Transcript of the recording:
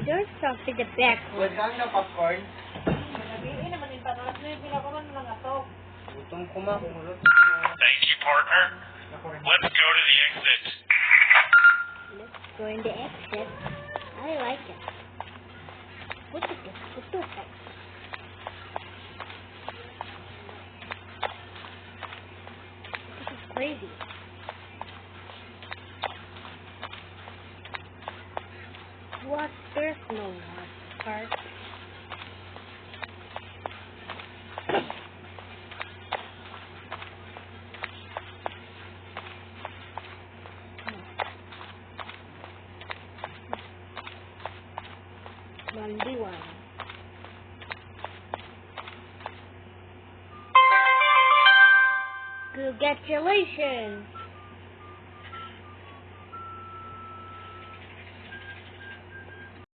There's something the back Wait, one. saan na popcorn? Nabihin naman yung panas na yung pinakuman mo lang ato. Gutom ko ma, kumulot. Thank you, partner. Let's go to the exit. Let's go in the exit. I like it. What is this? What the heck? This is crazy. What? There's no water part. Mandiwan. Congratulations!